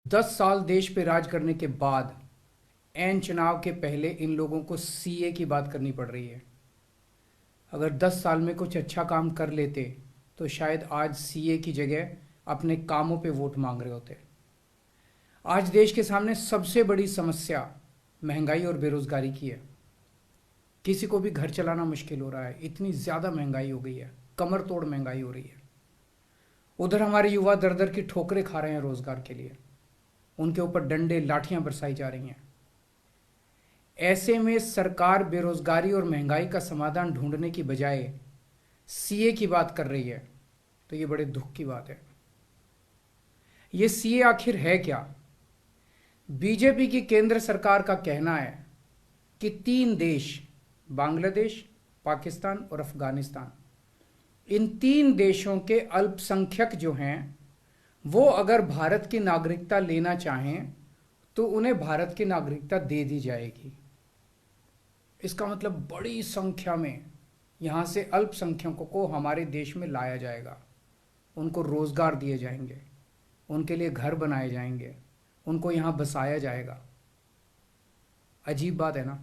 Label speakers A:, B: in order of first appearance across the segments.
A: 10 साल देश पे राज करने के बाद एन चुनाव के पहले इन लोगों को सीए की बात करनी पड़ रही है। अगर 10 साल में कुछ अच्छा काम कर लेते तो शायद आज सीए की जगह अपने कामों पे वोट मांग रहे होते। आज देश के सामने सबसे बड़ी समस्या महंगाई और बेरोजगारी की है। किसी को भी घर चलाना मुश्किल हो रहा है, इतनी ज़्यादा महंगाई हो गई है, कमर तोड़ महंगाई हो रही है। उधर हमारे युवा दर दर की ठोकरें खा रहे हैं रोजगार के लिए, उनके ऊपर डंडे लाठियां बरसाई जा रही हैं। ऐसे में सरकार बेरोजगारी और महंगाई का समाधान ढूंढने की बजाय सीए की बात कर रही है, तो ये बड़े दुख की बात है। ये सीए आखिर है क्या? बीजेपी की केंद्र सरकार का कहना है कि 3 देश, बांग्लादेश, पाकिस्तान और अफगानिस्तान, इन 3 देशों के अल्पसंख्यक जो हैं वो अगर भारत की नागरिकता लेना चाहें तो उन्हें भारत की नागरिकता दे दी जाएगी। इसका मतलब बड़ी संख्या में यहाँ से अल्पसंख्यकों को हमारे देश में लाया जाएगा, उनको रोजगार दिए जाएंगे, उनके लिए घर बनाए जाएंगे, उनको यहाँ बसाया जाएगा। अजीब बात है ना।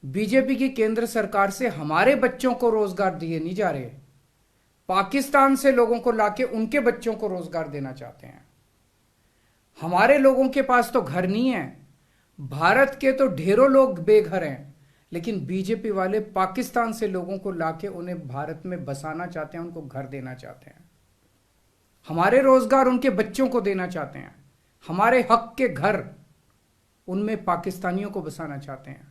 A: बीजेपी की केंद्र सरकार से हमारे बच्चों को रोजगार दिए नहीं जा रहे, पाकिस्तान से लोगों को लाके उनके बच्चों को रोजगार देना चाहते हैं। हमारे लोगों के पास तो घर नहीं है, भारत के तो ढेरों लोग बेघर हैं, लेकिन बीजेपी वाले पाकिस्तान से लोगों को लाके उन्हें भारत में बसाना चाहते हैं, उनको घर देना चाहते हैं। हमारे रोजगार उनके बच्चों को देना चाहते हैं, हमारे हक के घर उनमें पाकिस्तानियों को बसाना चाहते हैं।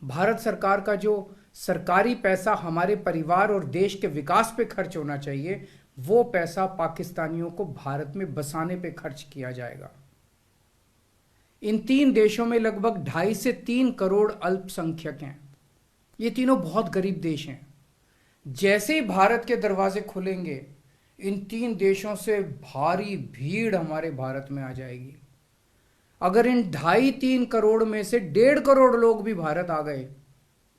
A: भारत सरकार का जो सरकारी पैसा हमारे परिवार और देश के विकास पे खर्च होना चाहिए, वो पैसा पाकिस्तानियों को भारत में बसाने पे खर्च किया जाएगा। इन 3 देशों में लगभग 2.5 से 3 करोड़ अल्पसंख्यक हैं। ये तीनों बहुत गरीब देश हैं। जैसे ही भारत के दरवाजे खुलेंगे, इन 3 देशों से भारी भीड़ हमारे भारत में आ जाएगी। अगर इन 2.5-3 करोड़ में से 1.5 करोड़ लोग भी भारत आ गए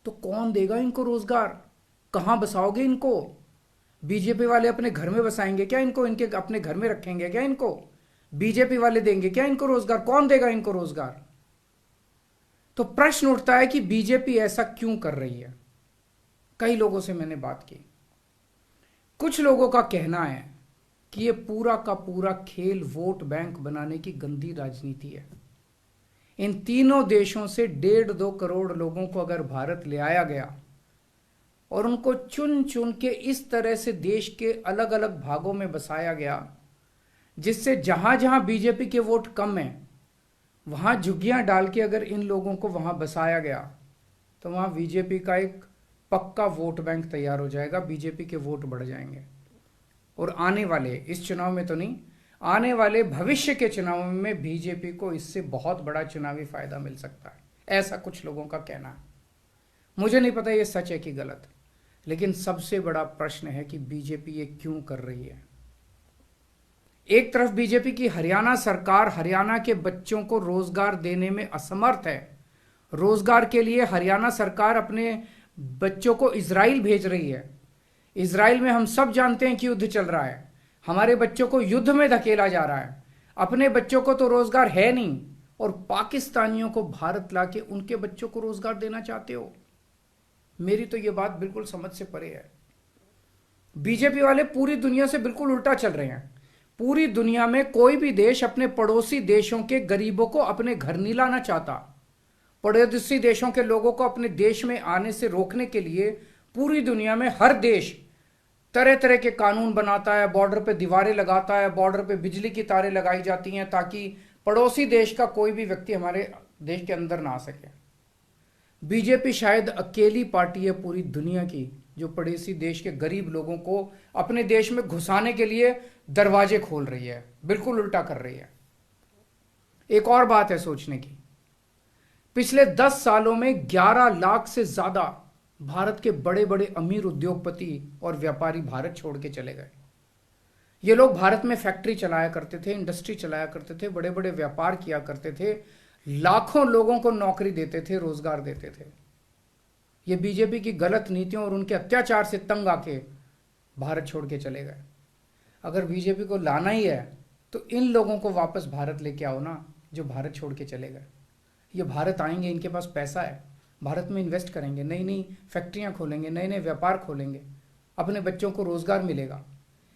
A: तो कौन देगा इनको रोजगार? कहां बसाओगे इनको? बीजेपी वाले अपने घर में बसाएंगे क्या इनको? इनके अपने घर में रखेंगे क्या इनको? बीजेपी वाले देंगे क्या इनको रोजगार? कौन देगा इनको रोजगार? तो प्रश्न उठता है कि बीजेपी ऐसा क्यों कर रही है। कई लोगों से मैंने बात की, कुछ लोगों का कहना है कि यह पूरा का पूरा खेल वोट बैंक बनाने की गंदी राजनीति है। इन तीनों देशों से 1.5-2 करोड़ लोगों को अगर भारत ले आया गया और उनको चुन चुन के इस तरह से देश के अलग अलग भागों में बसाया गया, जिससे जहां जहां बीजेपी के वोट कम हैं वहां झुग्गियां डाल के अगर इन लोगों को वहां बसाया गया तो वहां बीजेपी का एक पक्का वोट बैंक तैयार हो जाएगा, बीजेपी के वोट बढ़ जाएंगे। और आने वाले इस चुनाव में तो नहीं, आने वाले भविष्य के चुनाव में बीजेपी को इससे बहुत बड़ा चुनावी फायदा मिल सकता है, ऐसा कुछ लोगों का कहना है। मुझे नहीं पता ये सच है कि गलत, लेकिन सबसे बड़ा प्रश्न है कि बीजेपी ये क्यों कर रही है। एक तरफ बीजेपी की हरियाणा सरकार हरियाणा के बच्चों को रोजगार देने में असमर्थ है। रोजगार के लिए हरियाणा सरकार अपने बच्चों को इजराइल भेज रही है। इजराइल में हम सब जानते हैं कि युद्ध चल रहा है, हमारे बच्चों को युद्ध में धकेला जा रहा है। अपने बच्चों को तो रोजगार है नहीं और पाकिस्तानियों को भारत लाके उनके बच्चों को रोजगार देना चाहते हो। मेरी तो यह बात बिल्कुल समझ से परे है। बीजेपी वाले पूरी दुनिया से बिल्कुल उल्टा चल रहे हैं। पूरी दुनिया में कोई भी देश अपने पड़ोसी देशों के गरीबों को अपने घर नहीं लाना चाहता। पड़ोसी देशों के लोगों को अपने देश में आने से रोकने के लिए पूरी दुनिया में हर देश तरह तरह के कानून बनाता है, बॉर्डर पे दीवारें लगाता है, बॉर्डर पे बिजली की तारें लगाई जाती हैं ताकि पड़ोसी देश का कोई भी व्यक्ति हमारे देश के अंदर ना आ सके। बीजेपी शायद अकेली पार्टी है पूरी दुनिया की जो पड़ोसी देश के गरीब लोगों को अपने देश में घुसाने के लिए दरवाजे खोल रही है, बिल्कुल उल्टा कर रही है। एक और बात है सोचने की, पिछले 10 सालों में 11 लाख से ज्यादा भारत के बड़े बड़े अमीर उद्योगपति और व्यापारी भारत छोड़ के चले गए। ये लोग भारत में फैक्ट्री चलाया करते थे, इंडस्ट्री चलाया करते थे, बड़े बड़े व्यापार किया करते थे, लाखों लोगों को नौकरी देते थे, रोजगार देते थे। ये बीजेपी की गलत नीतियों और उनके अत्याचार से तंग आके भारत छोड़ के चले गए। अगर बीजेपी को लाना ही है तो इन लोगों को वापस भारत लेके आओ ना, जो भारत छोड़ के चले गए। ये भारत आएंगे, इनके पास पैसा है, भारत में इन्वेस्ट करेंगे, नई नई फैक्ट्रियां खोलेंगे, नए नए व्यापार खोलेंगे, अपने बच्चों को रोजगार मिलेगा।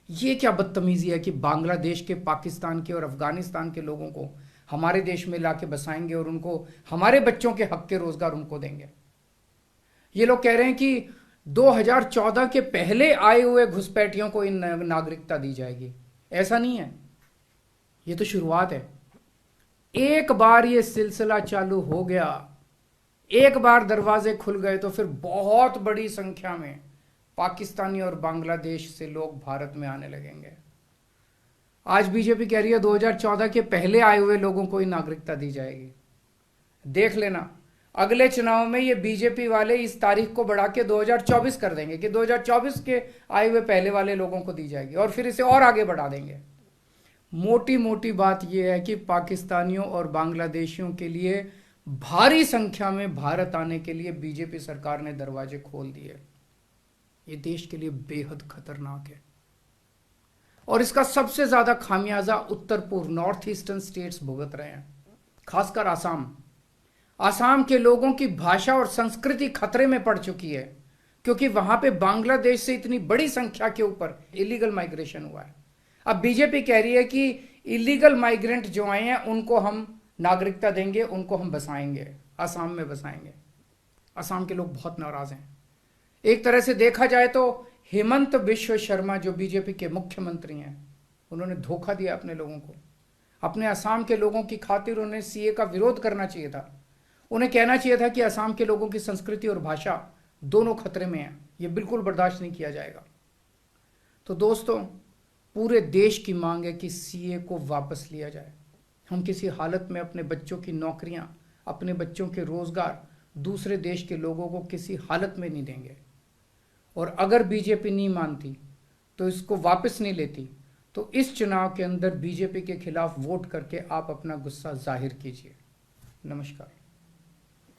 A: ये क्या बदतमीजी है कि बांग्लादेश के, पाकिस्तान के और अफगानिस्तान के लोगों को हमारे देश में लाके बसाएंगे और उनको हमारे बच्चों के हक के रोजगार उनको देंगे। ये लोग कह रहे हैं कि 2014 के पहले आए हुए घुसपैठियों को इन नागरिकता दी जाएगी। ऐसा नहीं है, ये तो शुरुआत है। एक बार ये सिलसिला चालू हो गया, एक बार दरवाजे खुल गए तो फिर बहुत बड़ी संख्या में पाकिस्तानी और बांग्लादेश से लोग भारत में आने लगेंगे। आज बीजेपी कह रही है 2014 के पहले आए हुए लोगों को ही नागरिकता दी जाएगी। देख लेना, अगले चुनाव में ये बीजेपी वाले इस तारीख को बढ़ा के 2024 कर देंगे कि 2024 के आए हुए पहले वाले लोगों को दी जाएगी, और फिर इसे और आगे बढ़ा देंगे। मोटी मोटी बात यह है कि पाकिस्तानियों और बांग्लादेशियों के लिए भारी संख्या में भारत आने के लिए बीजेपी सरकार ने दरवाजे खोल दिए। ये देश के लिए बेहद खतरनाक है, और इसका सबसे ज्यादा खामियाजा उत्तर पूर्व, नॉर्थ ईस्टर्न स्टेट्स भुगत रहे हैं, खासकर आसाम। आसाम के लोगों की भाषा और संस्कृति खतरे में पड़ चुकी है, क्योंकि वहां पे बांग्लादेश से इतनी बड़ी संख्या के ऊपर इलीगल माइग्रेशन हुआ है। अब बीजेपी कह रही है कि इलीगल माइग्रेंट जो आए हैं उनको हम नागरिकता देंगे, उनको हम बसाएंगे, आसाम में बसाएंगे। आसाम के लोग बहुत नाराज हैं। एक तरह से देखा जाए तो हेमंत बिश्व शर्मा जो बीजेपी के मुख्यमंत्री हैं, उन्होंने धोखा दिया अपने लोगों को। अपने असम के लोगों की खातिर उन्हें सीए का विरोध करना चाहिए था। उन्हें कहना चाहिए था कि असम के लोगों की संस्कृति और भाषा दोनों खतरे में है, ये बिल्कुल बर्दाश्त नहीं किया जाएगा। तो दोस्तों, पूरे देश की मांग है कि सीए को वापस लिया जाए। हम किसी हालत में अपने बच्चों की नौकरियां, अपने बच्चों के रोजगार दूसरे देश के लोगों को किसी हालत में नहीं देंगे। और अगर बीजेपी नहीं मानती तो इसको वापस नहीं लेती, तो इस चुनाव के अंदर बीजेपी के खिलाफ वोट करके आप अपना गुस्सा जाहिर कीजिए। नमस्कार।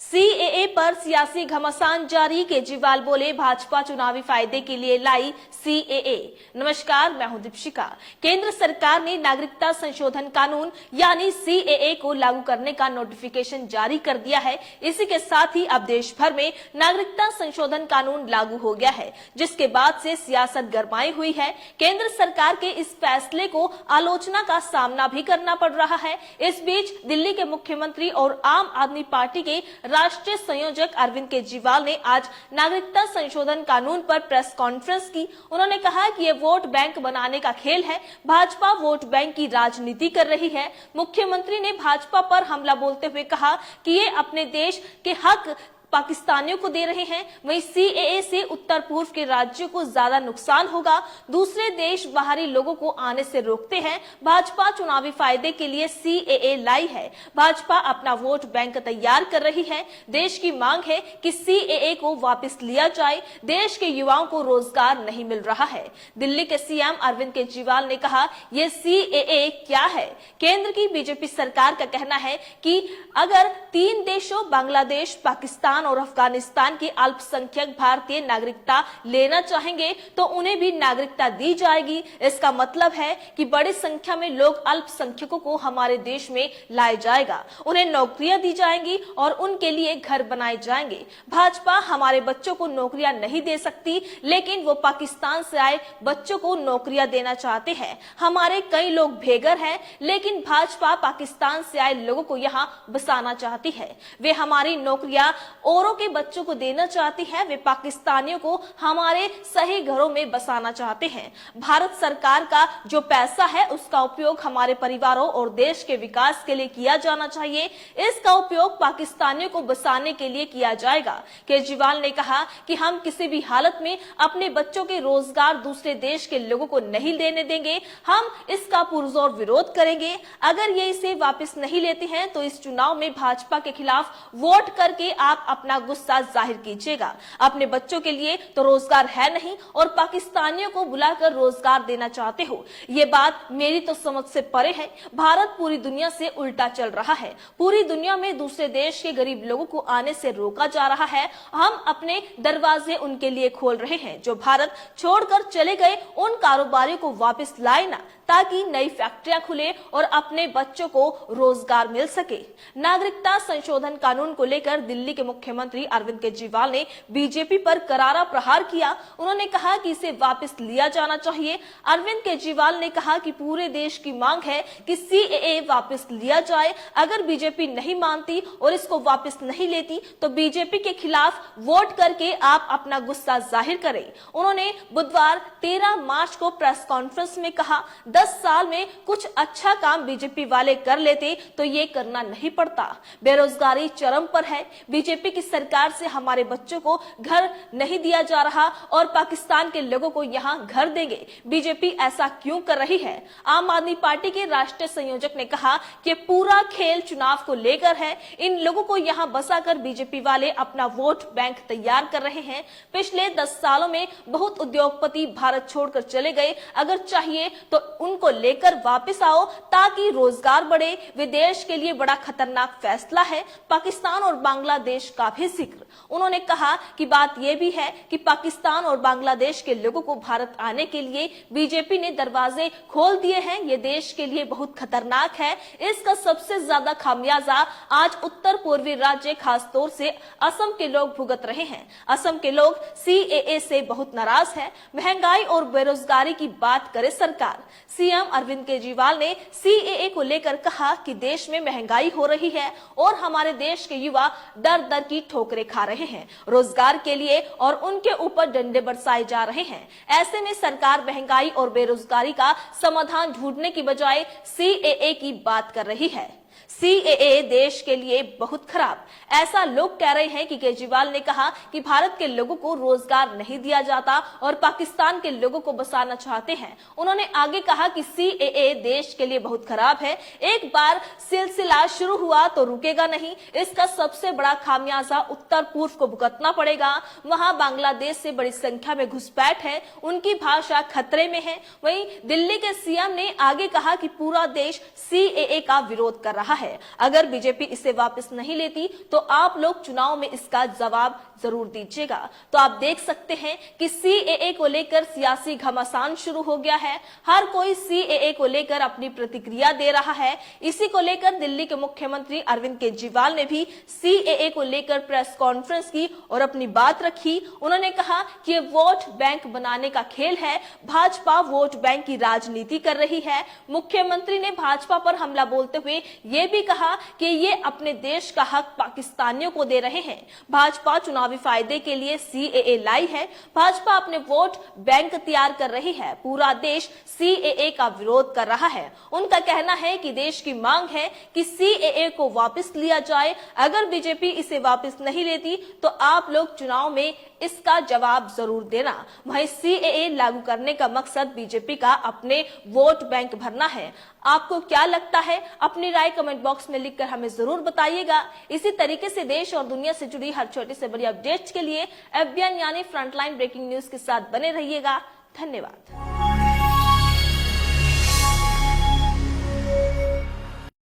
B: सीएए पर सियासी घमासान जारी, केजरीवाल बोले भाजपा चुनावी फायदे के लिए लाई सीएए। नमस्कार, मैं हूं दीपशिका। केंद्र सरकार ने नागरिकता संशोधन कानून यानी सीएए को लागू करने का नोटिफिकेशन जारी कर दिया है। इसी के साथ ही अब देश भर में नागरिकता संशोधन कानून लागू हो गया है, जिसके बाद से सियासत गरमाई हुई है। केंद्र सरकार के इस फैसले को आलोचना का सामना भी करना पड़ रहा है। इस बीच दिल्ली के मुख्यमंत्री और आम आदमी पार्टी के राष्ट्रीय संयोजक अरविंद केजरीवाल ने आज नागरिकता संशोधन कानून पर प्रेस कॉन्फ्रेंस की। उन्होंने कहा कि ये वोट बैंक बनाने का खेल है, भाजपा वोट बैंक की राजनीति कर रही है। मुख्यमंत्री ने भाजपा पर हमला बोलते हुए कहा कि ये अपने देश के हक पाकिस्तानियों को दे रहे हैं, वहीं सीएए से उत्तर पूर्व के राज्यों को ज्यादा नुकसान होगा। दूसरे देश बाहरी लोगों को आने से रोकते हैं। भाजपा चुनावी फायदे के लिए सीएए लाई है। भाजपा अपना वोट बैंक तैयार कर रही है। देश की मांग है कि सीएए को वापस लिया जाए। देश के युवाओं को रोजगार नहीं मिल रहा है। दिल्ली के सीएम अरविंद केजरीवाल ने कहा, ये सीएए क्या है? केंद्र की बीजेपी सरकार का कहना है कि अगर 3 देशों बांग्लादेश, पाकिस्तान और अफगानिस्तान के अल्पसंख्यक भारतीय नागरिकता लेना चाहेंगे तो उन्हें भी नागरिकता दी जाएगी। इसका मतलब है कि बड़ी संख्या में लोग अल्पसंख्यकों को हमारे देश में लाया जाएगा, उन्हें नौकरियां दी जाएंगी और उनके लिए घर बनाए जाएंगे। भाजपा हमारे बच्चों को नौकरियां नहीं दे सकती, लेकिन वो पाकिस्तान से आए बच्चों को नौकरियां देना चाहते हैं। हमारे कई लोग बेघर हैं, लेकिन भाजपा पाकिस्तान से आए लोगों को यहाँ बसाना चाहती है। वे हमारी नौकरियां औरों के बच्चों को देना चाहती है। वे पाकिस्तानियों को हमारे सही घरों में बसाना चाहते हैं। भारत सरकार का जो पैसा है उसका उपयोग हमारे परिवारों और देश के विकास के लिए किया जाना चाहिए। इसका उपयोग पाकिस्तानियों को बसाने के लिए किया जाएगा। केजरीवाल ने कहा कि हम किसी भी हालत में अपने बच्चों के रोजगार दूसरे देश के लोगों को नहीं देने देंगे। हम इसका पुरजोर विरोध करेंगे। अगर ये इसे वापस नहीं लेते हैं तो इस चुनाव में भाजपा के खिलाफ वोट करके आप अपना गुस्सा जाहिर कीजिएगा। अपने बच्चों के लिए तो रोजगार है नहीं और पाकिस्तानियों को बुलाकर रोजगार देना चाहते हो। ये बात मेरी तो समझ से परे है। भारत पूरी दुनिया से उल्टा चल रहा है। पूरी दुनिया में दूसरे देश के गरीब लोगों को आने से रोका जा रहा है। हम अपने दरवाजे उनके लिए खोल रहे हैं। जो भारत छोड़कर चले गए उन कारोबारियों को वापस लाए ना, ताकि नई फैक्ट्रियां खुले और अपने बच्चों को रोजगार मिल सके। नागरिकता संशोधन कानून को लेकर दिल्ली के मुख्यमंत्री अरविंद केजरीवाल ने बीजेपी पर करारा प्रहार किया। उन्होंने कहा कि इसे वापस लिया जाना चाहिए। अरविंद केजरीवाल ने कहा कि पूरे देश की मांग है कि सीएए वापस लिया जाए। अगर बीजेपी नहीं मानती और इसको वापस नहीं लेती तो बीजेपी के खिलाफ वोट करके आप अपना गुस्सा जाहिर करें। उन्होंने बुधवार 13 मार्च को प्रेस कॉन्फ्रेंस में कहा, 10 साल में कुछ अच्छा काम बीजेपी वाले कर लेते तो ये करना नहीं पड़ता। बेरोजगारी चरम पर है। बीजेपी की सरकार से हमारे बच्चों को घर नहीं दिया जा रहा और पाकिस्तान के लोगों को यहाँ घर देंगे। बीजेपी ऐसा क्यों कर रही है? आम आदमी पार्टी के राष्ट्रीय संयोजक ने कहा कि पूरा खेल चुनाव को लेकर है। इन लोगों को यहाँ बसाकर बीजेपी वाले अपना वोट बैंक तैयार कर रहे हैं। पिछले 10 सालों में बहुत उद्योगपति भारत छोड़कर चले गए। अगर चाहिए तो उनको लेकर वापस आओ ताकि रोजगार बढ़े। विदेश के लिए बड़ा खतरनाक फैसला है पाकिस्तान और बांग्लादेश का भी जिक्र। उन्होंने कहा कि बात यह भी है कि पाकिस्तान और बांग्लादेश के लोगों को भारत आने के लिए बीजेपी ने दरवाजे खोल दिए हैं। ये देश के लिए बहुत खतरनाक है। इसका सबसे ज्यादा खामियाजा आज उत्तर पूर्वी राज्य खासतौर से असम के लोग भुगत रहे हैं। असम के लोग सीएए से बहुत नाराज हैं। महंगाई और बेरोजगारी की बात करे सरकार। सीएम अरविंद केजरीवाल ने सीएए को लेकर कहा कि देश में महंगाई हो रही है और हमारे देश के युवा दर दर की ठोकरें खा रहे हैं रोजगार के लिए और उनके ऊपर डंडे बरसाए जा रहे हैं। ऐसे में सरकार महंगाई और बेरोजगारी का समाधान ढूंढने की बजाय सीएए की बात कर रही है। सीएए देश के लिए बहुत खराब, ऐसा लोग कह रहे हैं कि केजरीवाल ने कहा कि भारत के लोगों को रोजगार नहीं दिया जाता और पाकिस्तान के लोगों को बसाना चाहते हैं। उन्होंने आगे कहा कि सीएए देश के लिए बहुत खराब है। एक बार सिलसिला शुरू हुआ तो रुकेगा नहीं। इसका सबसे बड़ा खामियाजा उत्तर पूर्व को भुगतना पड़ेगा। वहां बांग्लादेश से बड़ी संख्या में घुसपैठ है। उनकी भाषा खतरे में है। वहीं दिल्ली के सीएम ने आगे कहा कि पूरा देश सीएए का विरोध कर रहा है। अगर बीजेपी इसे वापस नहीं लेती तो आप लोग चुनाव में इसका जवाब जरूर दीजिएगा। तो आप देख सकते हैं कि सीएए को लेकर सियासी घमासान शुरू हो गया है। हर कोई सीएए को लेकर अपनी प्रतिक्रिया दे रहा है। इसी को लेकर दिल्ली के मुख्यमंत्री अरविंद केजरीवाल ने भी सीएए को लेकर प्रेस कॉन्फ्रेंस की और अपनी बात रखी। उन्होंने कहा कि ये वोट बैंक बनाने का खेल है। भाजपा वोट बैंक की राजनीति कर रही है। मुख्यमंत्री ने भाजपा पर हमला बोलते हुए ये भी कहा कि ये अपने देश का हक पाकिस्तानियों को दे रहे हैं। भाजपा चुनावी फायदे के लिए सीएए लाई है। भाजपा अपने वोट बैंक तैयार कर रही है। पूरा देश सीएए का विरोध कर रहा है। उनका कहना है कि देश की मांग है कि सीएए को वापस लिया जाए। अगर बीजेपी इसे वापस नहीं लेती तो आप लोग चुनाव में इसका जवाब जरूर देना। वहीं सीएए लागू करने का मकसद बीजेपी का अपने वोट बैंक भरना है। आपको क्या लगता है? अपनी राय कमेंट बॉक्स में लिखकर हमें जरूर बताइएगा। इसी तरीके से देश और दुनिया से जुड़ी हर छोटी से बड़ी अपडेट्स के लिए एफबीएन यानी फ्रंटलाइन ब्रेकिंग न्यूज के साथ बने रहिएगा। धन्यवाद।